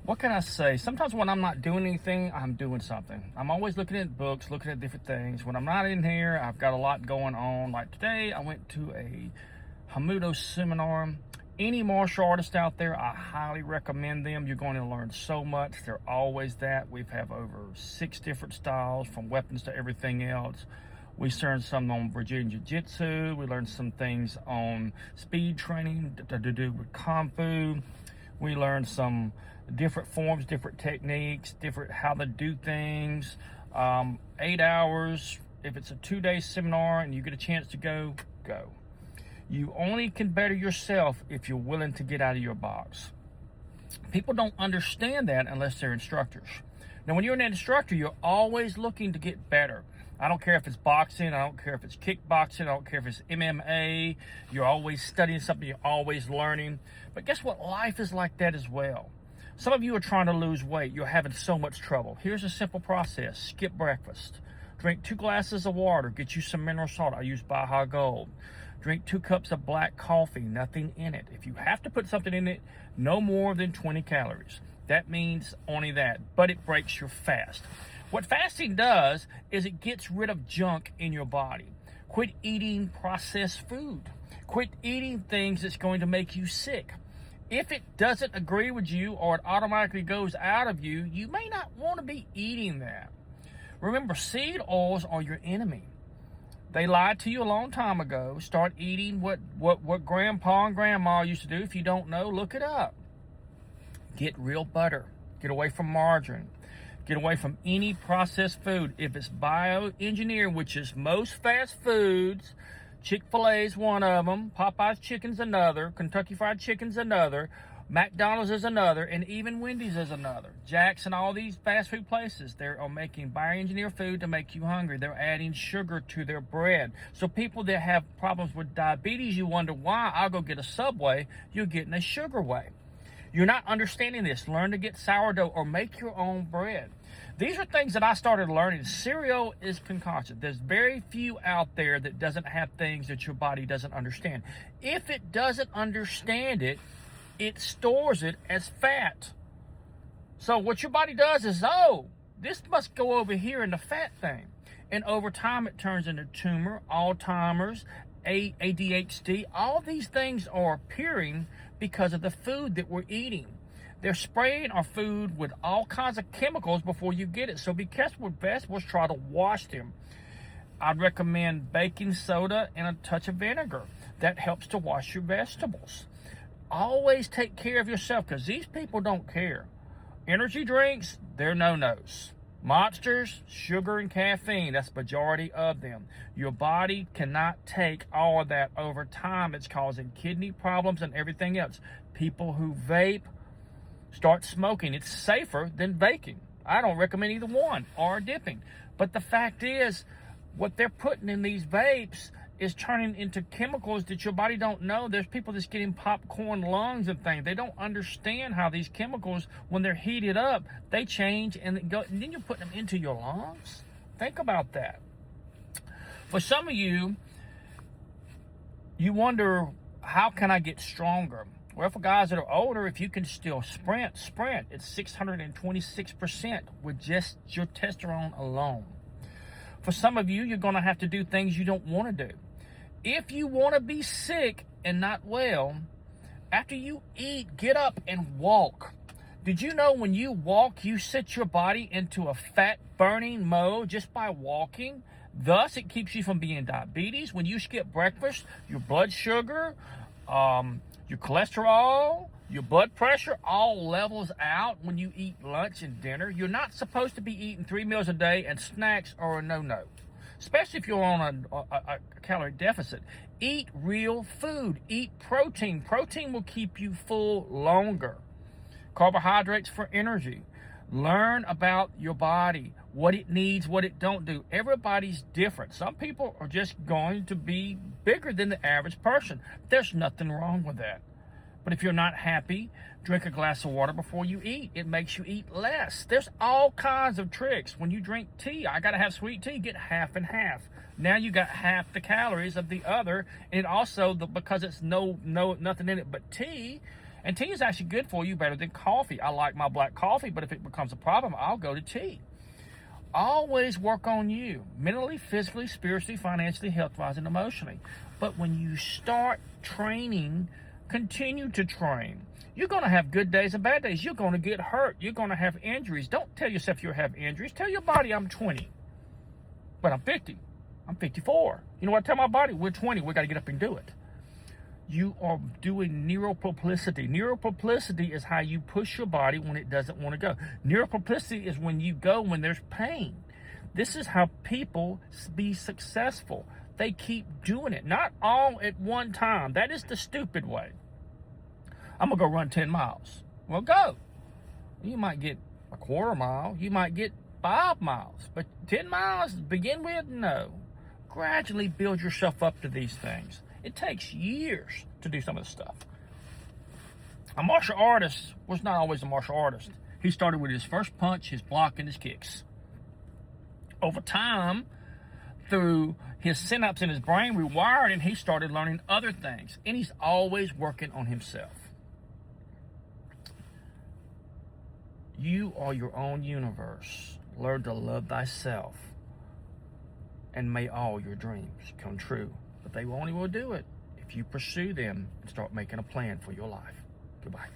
What can I say? Sometimes when I'm not doing anything, I'm doing something. I'm always looking at books, looking at different things. When I'm not in here, I've got a lot going on. Like today, I went to a Hamudo seminar. Any martial artist out there, I highly recommend them. You're going to learn so much. They're always that. We have over 6 different styles, from weapons to everything else. We learned some on Brazilian Jiu-Jitsu. We learned some things on speed training to do with Kung Fu. We learned some different forms, different techniques, different how to do things. 8 hours. If it's a 2-day seminar and you get a chance to go, go. You only can better yourself if you're willing to get out of your box. People don't understand that unless they're instructors. Now, when you're an instructor, you're always looking to get better. I don't care if it's boxing, I don't care if it's kickboxing, I don't care if it's MMA. You're always studying something, you're always learning. But guess what? Life is like that as well. Some of you are trying to lose weight. You're having so much trouble. Here's a simple process. Skip breakfast. Drink 2 glasses of water. Get you some mineral salt. I use Baja Gold. Drink 2 cups of black coffee. Nothing in it. If you have to put something in it, no more than 20 calories. That means only that. But it breaks your fast. What fasting does is it gets rid of junk in your body. Quit eating processed food. Quit eating things that's going to make you sick. If it doesn't agree with you or it automatically goes out of you, you may not want to be eating that. Remember, seed oils are your enemy. They lied to you a long time ago. Start eating what grandpa and grandma used to do. If you don't know, look it up. Get real butter. Get away from margarine. Get away from any processed food. If it's bioengineered, which is most fast foods, Chick-fil-A is one of them, Popeye's Chicken's another, Kentucky Fried Chicken's another, McDonald's is another, and even Wendy's is another. Jack's and all these fast food places, they are making bioengineered food to make you hungry. They're adding sugar to their bread. So people that have problems with diabetes, you wonder why. I'll go get a Subway. You're getting a sugar way. You're not understanding this. Learn to get sourdough or make your own bread. These are things that I started learning. Cereal is concoction. There's very few out there that doesn't have things that your body doesn't understand. If it doesn't understand it, it stores it as fat. So what your body does is, oh, this must go over here in the fat thing. And over time, it turns into tumor, Alzheimer's, ADHD. All these things are appearing because of the food that we're eating. They're spraying our food with all kinds of chemicals before you get it. So be careful with vegetables. Try to wash them. I'd recommend baking soda and a touch of vinegar. That helps to wash your vegetables. Always take care of yourself, because these people don't care. Energy drinks, they're no-nos. Monsters, sugar and caffeine, that's the majority of them. Your body cannot take all of that. Over time, it's causing kidney problems and everything else. People who vape, start smoking. It's safer than vaping. I don't recommend either one, or dipping. But the fact is, what they're putting in these vapes is turning into chemicals that your body don't know. There's people that's getting popcorn lungs and things. They don't understand how these chemicals, when they're heated up, they change and then you're putting them into your lungs. Think about that. For some of you, you wonder, how can I get stronger? Well, for guys that are older, if you can still sprint. It's 626% with just your testosterone alone. For some of you, you're going to have to do things you don't want to do. If you want to be sick and not well, after you eat, get up and walk. Did you know when you walk, you set your body into a fat-burning mode just by walking? Thus, it keeps you from being diabetes. When you skip breakfast, your blood sugar, your cholesterol, your blood pressure all levels out when you eat lunch and dinner. You're not supposed to be eating 3 meals a day, and snacks are a no-no, especially if you're on a calorie deficit. Eat real food. Eat protein. Protein will keep you full longer. Carbohydrates for energy. Learn about your body, what it needs, what it don't do. Everybody's different. Some people are just going to be bigger than the average person. There's nothing wrong with that. But if you're not happy, drink a glass of water before you eat. It makes you eat less. There's all kinds of tricks. When you drink tea, I got to have sweet tea, get half and half. Now you got half the calories of the other. And also, because it's nothing in it but tea, And tea is actually good for you, better than coffee. I like my black coffee, but if it becomes a problem, I'll go to tea. Always work on you, mentally, physically, spiritually, financially, health-wise, and emotionally. But when you start training, continue to train. You're going to have good days and bad days. You're going to get hurt. You're going to have injuries. Don't tell yourself you'll have injuries. Tell your body, I'm 20, but I'm 50. I'm 54. You know what I tell my body? We're 20. We got to get up and do it. You are doing neuroplasticity. Neuroplasticity is how you push your body when it doesn't want to go. Neuroplasticity is when you go when there's pain. This is how people be successful. They keep doing it, not all at one time. That is the stupid way. I'm going to go run 10 miles. Well, go. You might get a quarter mile. You might get 5 miles. But 10 miles to begin with? No. Gradually build yourself up to these things. It takes years to do some of this stuff. A martial artist was not always a martial artist. He started with his first punch, his block, and his kicks. Over time, through his synapses in his brain rewired, and he started learning other things. And he's always working on himself. You are your own universe. Learn to love thyself. And may all your dreams come true. But they only will do it if you pursue them and start making a plan for your life. Goodbye.